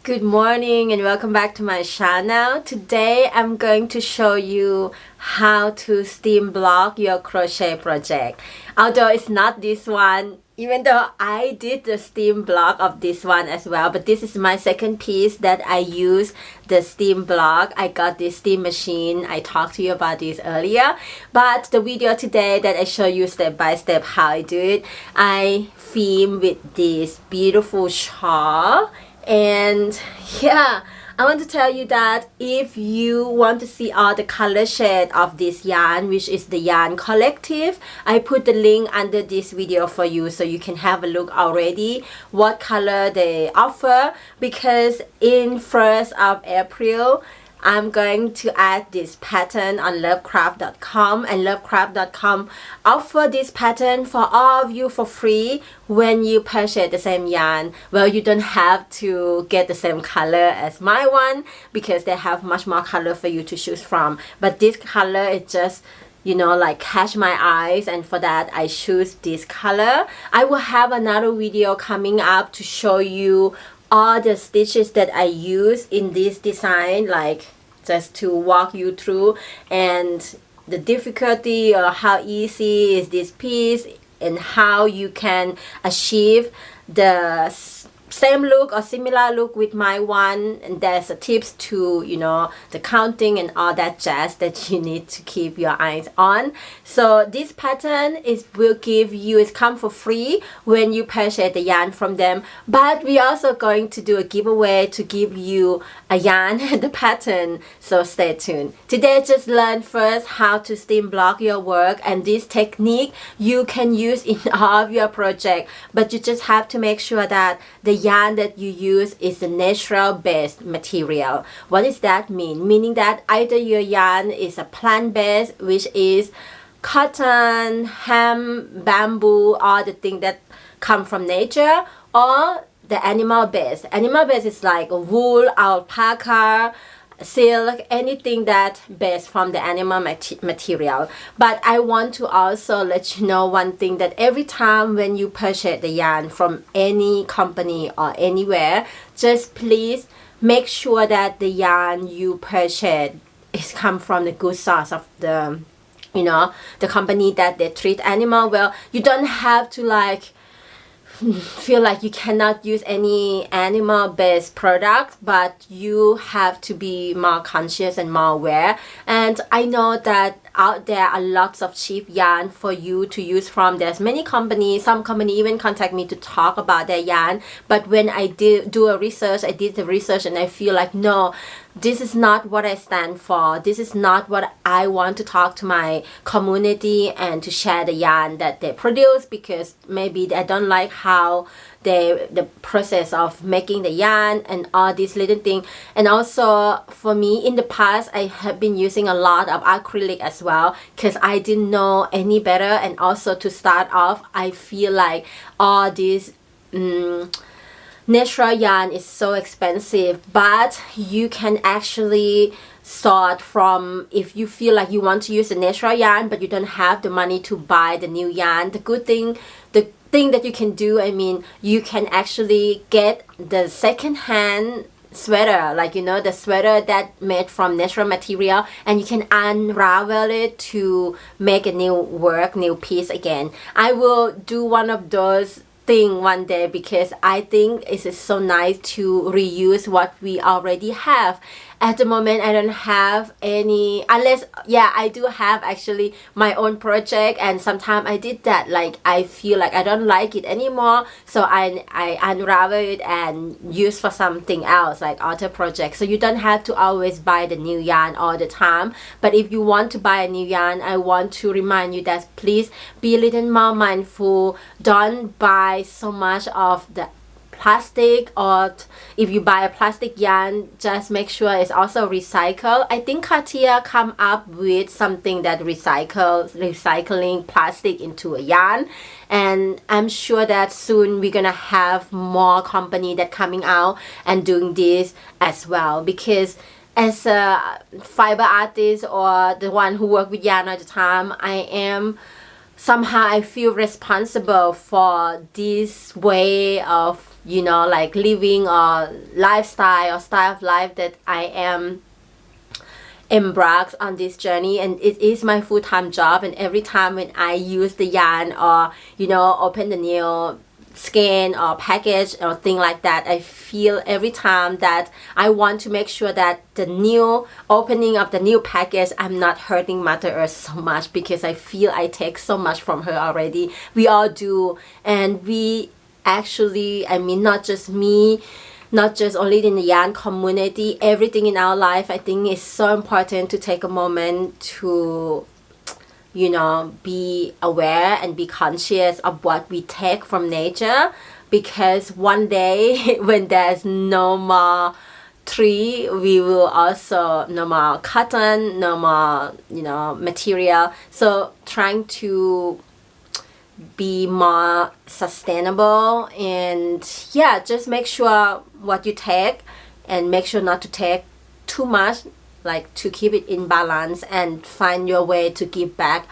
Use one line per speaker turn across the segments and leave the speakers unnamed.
Good morning and welcome back to my channel. Today I'm going to show you how to steam block your crochet project. Although it's not this one, even though I did the steam block of this one as well, but this is my second piece that I use the steam block. I got this steam machine. I talked to you about this earlier, but the video today that I show you step by step how I do it, I film with this beautiful shawl. And yeah, I want to tell you that if you want to see all the color shade of this yarn, which is the Yarn Collective, I put the link under this video for you so you can have a look already what color they offer, because in 1st of April I'm going to add this pattern on lovecraft.com, and lovecraft.com offer this pattern for all of you for free when you purchase the same yarn. Well, you don't have to get the same color as my one because they have much more color for you to choose from, but this color is just, you know, like catch my eyes, and for that I choose this color. I will have another video coming up to show you all the stitches that I use in this design, like just to walk you through and the difficulty or how easy is this piece and how you can achieve the same look or similar look with my one. And there's a tips to, you know, the counting and all that jazz that you need to keep your eyes on. So this pattern will give you, it's come for free when you purchase the yarn from them, but we're also going to do a giveaway to give you a yarn and the pattern, so stay tuned. Today just learn first how to steam block your work, and this technique you can use in all of your project, but you just have to make sure that the yarn that you use is a natural based material. What does that mean? Meaning that either your yarn is a plant based, which is cotton, hemp, bamboo, all the things that come from nature, or the animal based. Animal based is like wool, alpaca, silk, anything that based from the animal material. But I want to also let you know one thing, that every time when you purchase the yarn from any company or anywhere, just please make sure that the yarn you purchase is come from the good source of the, you know, the company that they treat animal well. You don't have to like feel like you cannot use any animal based product, but you have to be more conscious and more aware. And I know that out there are lots of cheap yarn for you to use from. There's many companies, some company even contact me to talk about their yarn, but when I did the research and I feel like, no, this is not what I stand for. This is not what I want to talk to my community and to share the yarn that they produce, because maybe I don't like how the process of making the yarn and all these little things. And also for me, in the past I have been using a lot of acrylic as well because I didn't know any better. And also to start off, I feel like all these natural yarn is so expensive, but you can actually start from, if you feel like you want to use the natural yarn but you don't have the money to buy the new yarn, the thing that you can do, I mean, you can actually get the second-hand sweater, like, you know, the sweater that made from natural material, and you can unravel it to make a new piece again. I will do one of those thing one day because I think it is so nice to reuse what we already have. At the moment I don't have any, unless, yeah, I do have actually my own project, and sometimes I did that, like I feel like I don't like it anymore, so I unravel it and use for something else, like other projects. So you don't have to always buy the new yarn all the time, but if you want to buy a new yarn, I want to remind you that please be a little more mindful. Don't buy so much of the plastic, or if you buy a plastic yarn, just make sure it's also recycled. I think Katia come up with something that recycling plastic into a yarn, and I'm sure that soon we're gonna have more company that coming out and doing this as well, because as a fiber artist or the one who work with yarn all the time, I am somehow I feel responsible for this way of, you know, like living or lifestyle or style of life that I am embarked on this journey, and it is my full-time job. And every time when I use the yarn or, you know, open the new skein or package or thing like that, I feel every time that I want to make sure that the new opening of the new package, I'm not hurting Mother Earth so much, because I feel I take so much from her already. We all do. And we actually, I mean, not just me, not just only in the yarn community, everything in our life, I think is so important to take a moment to, you know, be aware and be conscious of what we take from nature. Because one day when there's no more tree, we will also no more cotton, no more, you know, material. So trying to be more sustainable, and yeah, just make sure what you take, and make sure not to take too much, like to keep it in balance, and find your way to give back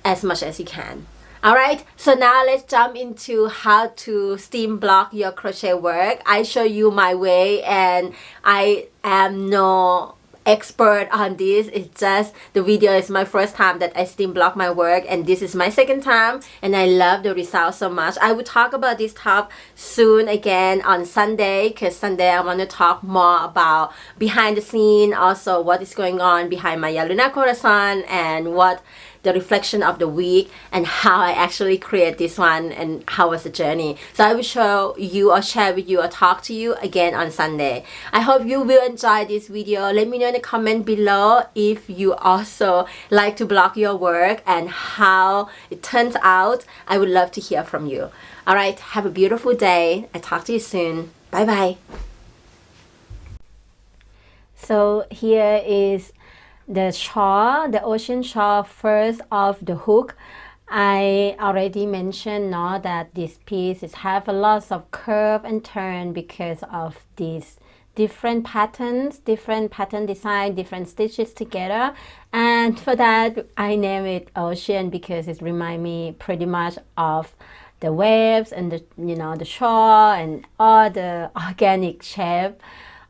as much as you can. Alright, so now let's jump into how to steam block your crochet work. I show you my way, and I am no expert on this. It's just the video is my first time that I steam block my work, and this is my second time, and I love the results so much. I will talk about this top soon again on Sunday, because Sunday I want to talk more about behind the scene, also what is going on behind my Luna Corazon, and what the reflection of the week, and how I actually create this one, and how was the journey. So I will show you or share with you or talk to you again on Sunday. I hope you will enjoy this video. Let me know in the comment below if you also like to block your work and how it turns out. I would love to hear from you. Alright, have a beautiful day. I talk to you soon. Bye bye. So here is the shawl, the ocean shawl, first off the hook. I already mentioned now that this piece is have a lot of curve and turn because of these different patterns, different pattern design, different stitches together. And for that, I name it ocean because it reminds me pretty much of the waves and the, you know, the shore and all the organic shape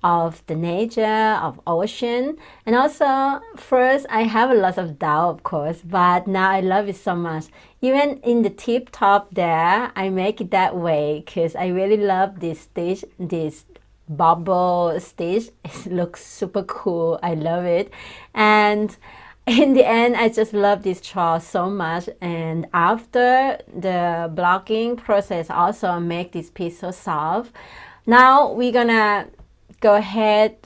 of the nature of ocean. And also, first I have a lot of doubt, of course, but now I love it so much. Even in the tip top there, I make it that way because I really love this stitch, this bubble stitch. It looks super cool. I love it. And in the end, I just love this shawl so much. And after the blocking process, also make this piece so soft. Now we're gonna go ahead,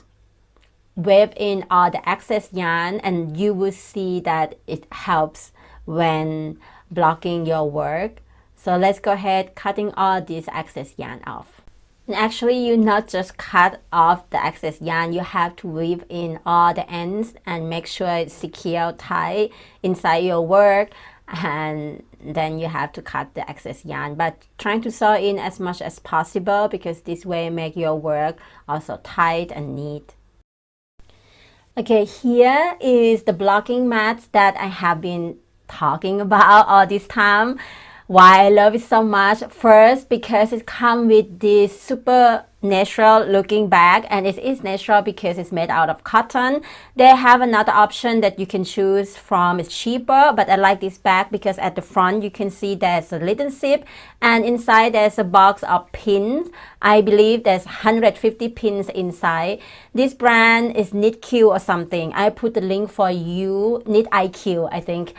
wave in all the excess yarn, and you will see that it helps when blocking your work. So let's go ahead cutting all this excess yarn off. And actually, you not just cut off the excess yarn, you have to weave in all the ends and make sure it's secure tight inside your work, and then you have to cut the excess yarn, but trying to sew in as much as possible because this way make your work also tight and neat. Okay, here is the blocking mats that I have been talking about all this time. Why I love it so much? First, because it comes with this super natural looking bag, and it is natural because it's made out of cotton. They have another option that you can choose from. It's cheaper, but I like this bag because at the front you can see there's a little zip, and inside there's a box of pins. I believe there's 150 pins inside. This brand is Knit Q or something. I put the link for you, Knit IQ, I think.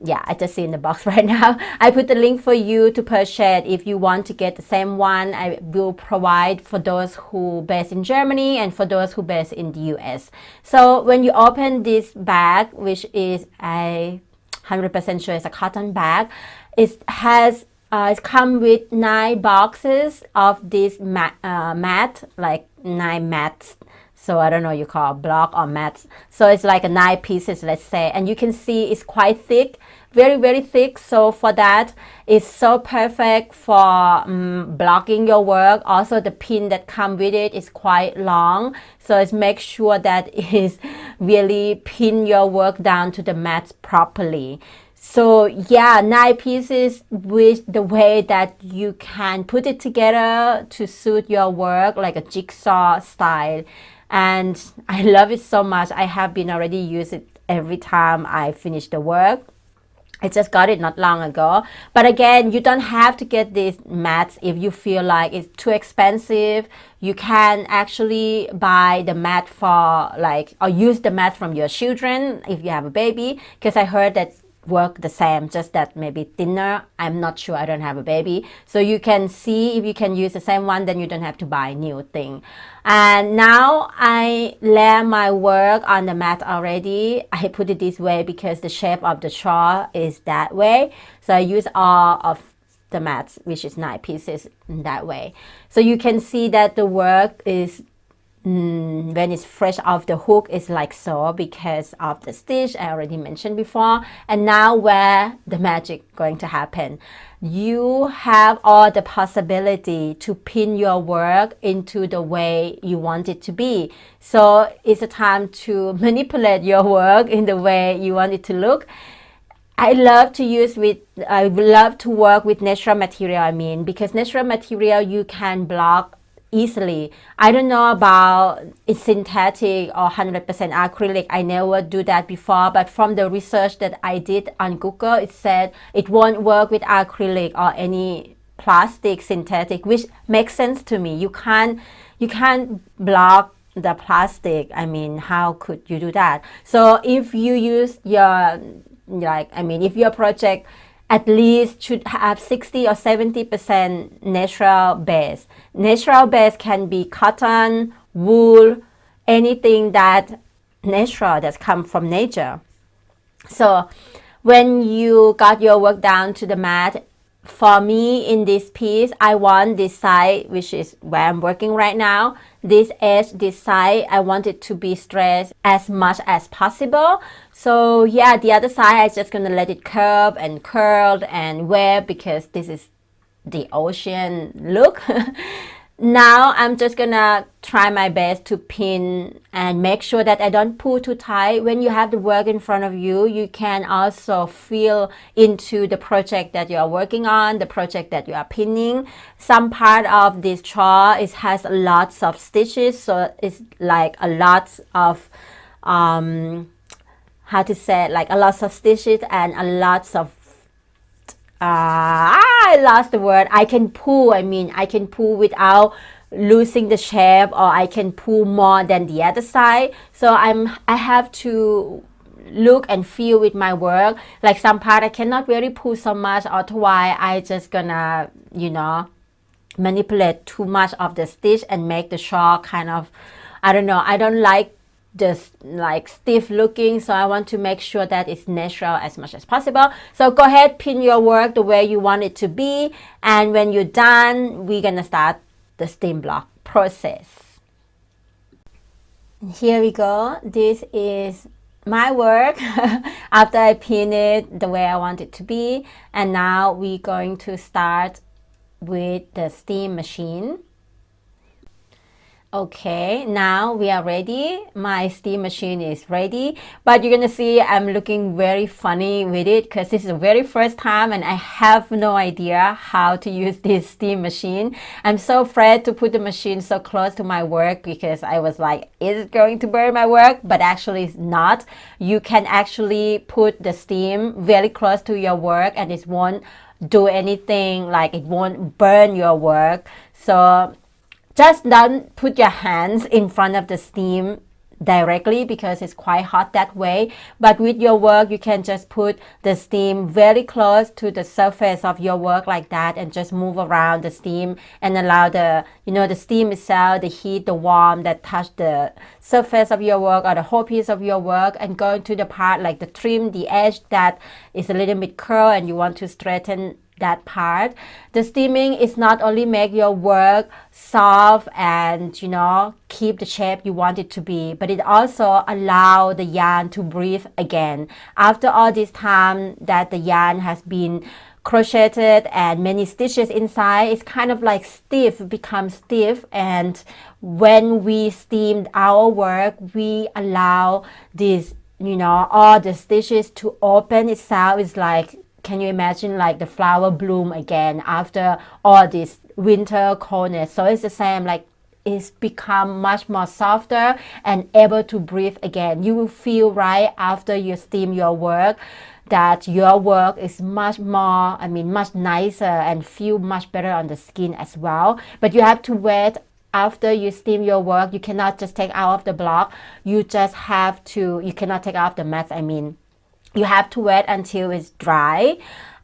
Yeah, I just see in the box right now. I put the link for you to purchase if you want to get the same one. I will provide for those who based in Germany and for those who based in the US. So when you open this bag, which is a 100% sure it's a cotton bag, it has it comes with 9 boxes of this mat, like 9 mats. So I don't know, you call it block or mats. So it's like 9 pieces, let's say. And you can see it's quite thick, very, very thick. So for that, it's so perfect for blocking your work. Also, the pin that comes with it is quite long. So it's make sure that it is really pin your work down to the mats properly. So yeah, 9 pieces with the way that you can put it together to suit your work, like a jigsaw style. And I love it so much. I have been already use it every time I finish the work. I just got it not long ago. But again, you don't have to get these mats if you feel like it's too expensive. You can actually buy the mat for like, or use the mat from your children if you have a baby, because I heard that work the same, just that maybe thinner. I'm not sure, I don't have a baby. So you can see if you can use the same one, then you don't have to buy new thing. And now I lay my work on the mat already. I put it this way because the shape of the shawl is that way. So I use all of the mats, which is 9 pieces in that way. So you can see that the work is when it's fresh off the hook, it's like so because of the stitch I already mentioned before. And now where the magic going to happen, you have all the possibility to pin your work into the way you want it to be. So it's a time to manipulate your work in the way you want it to look. I love to work with natural material, because natural material you can block easily. I don't know about it's synthetic or 100% acrylic. I never do that before, but from the research that I did on Google, it said it won't work with acrylic or any plastic synthetic, which makes sense to me. You can't block the plastic. How could you do that? So if you use your if your project at least should have 60 or 70% natural base. Natural base can be cotton, wool, anything that natural that's come from nature. So when you got your work down to the mat, for me in this piece, I want this side, which is where I'm working right now, this edge, this side, I want it to be stressed as much as possible. So yeah, the other side, I'm just gonna let it curve and curl and web because this is the ocean look. Now I'm just gonna try my best to pin and make sure that I don't pull too tight. When you have the work in front of you, you can also feel into the project that you are working on, the project that you are pinning. Some part of this shawl has lots of stitches, so it's like a lot of like a lot of stitches and a lot of I lost the word. I can pull without losing the shape, or I can pull more than the other side. So I have to look and feel with my work. Like some part I cannot really pull so much, otherwise I just gonna manipulate too much of the stitch and make the shawl kind of, I don't know, I don't like just like stiff looking, so I want to make sure that it's natural as much as possible. So go ahead, pin your work the way you want it to be, and when you're done, we're gonna start the steam block process. Here we go. This is my work after I pin it the way I want it to be, and now we're going to start with the steam machine. Okay, now we are ready. My steam machine is ready, but you're gonna see I'm looking very funny with it because this is the very first time and I have no idea how to use this steam machine. I'm so afraid to put the machine so close to my work because I was like, is it going to burn my work? But actually it's not. You can actually put the steam very close to your work and it won't do anything, like it won't burn your work. So just don't put your hands in front of the steam directly because it's quite hot that way. But with your work, you can just put the steam very close to the surface of your work like that and just move around the steam and allow the steam itself, the heat, the warmth that touch the surface of your work or the whole piece of your work, and go into the part like the trim, the edge that is a little bit curl and you want to straighten that part. The steaming is not only make your work soft and keep the shape you want it to be, but it also allow the yarn to breathe again. After all this time that the yarn has been crocheted and many stitches inside, it's kind of like becomes stiff, and when we steam our work, we allow this you know, all the stitches to open itself. Is like, can you imagine like the flower bloom again after all this winter coldness? So it's the same, like it's become much more softer and able to breathe again. You will feel right after you steam your work that your work is much more, I mean, much nicer and feel much better on the skin as well. But you have to wait after you steam your work. You cannot just take out of the block. You just have to, you cannot take out the mats, I mean. You have to wait until it's dry.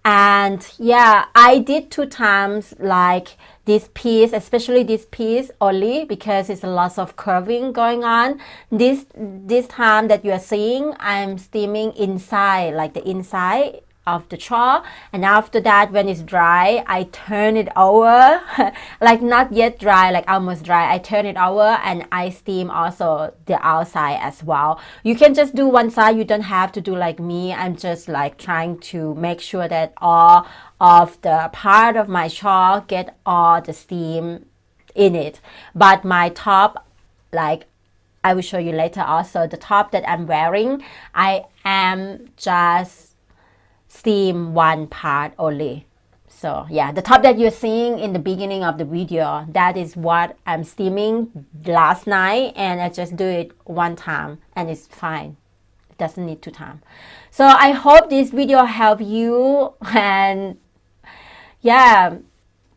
And yeah, I did 2 times like this piece, especially this piece only because it's a lot of curving going on. This time that you are seeing, I'm steaming inside, like the inside of the shawl, and after that when it's dry I turn it over like not yet dry, like almost dry, I turn it over and I steam also the outside as well. You can just do one side, you don't have to do like me. I'm just like trying to make sure that all of the part of my shawl get all the steam in it. But my top, like I will show you later also, the top that I'm wearing, I am just steam one part only. So yeah, the top that you're seeing in the beginning of the video, that is what I'm steaming last night, and I just do it one time and it's fine. It doesn't need 2 times. So I hope this video helped you, and yeah,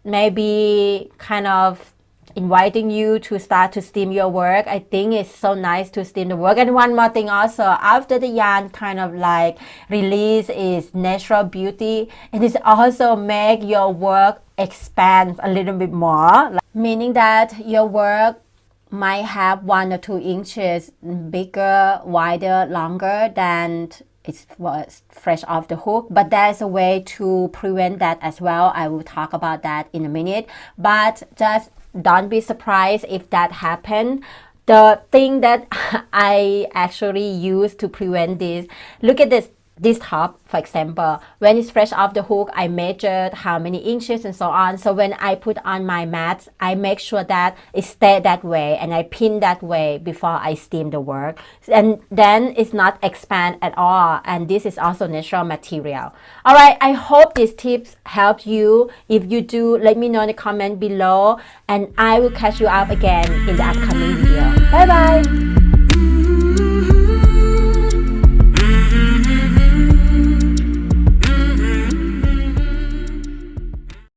maybe kind of inviting you to start to steam your work. I think it's so nice to steam the work. And one more thing also, after the yarn kind of like release its natural beauty, it is also make your work expand a little bit more, like, meaning that your work might have 1 or 2 inches bigger, wider, longer than it was fresh off the hook. But there's a way to prevent that as well. I will talk about that in a minute, but just don't be surprised if that happens. The thing that I actually use to prevent this, look at this top, for example. When it's fresh off the hook, I measured how many inches and so on. So when I put on my mats, I make sure that it stays that way and I pin that way before I steam the work. And then it's not expand at all. And this is also natural material. All right, I hope these tips help you. If you do, let me know in the comment below, and I will catch you up again in the upcoming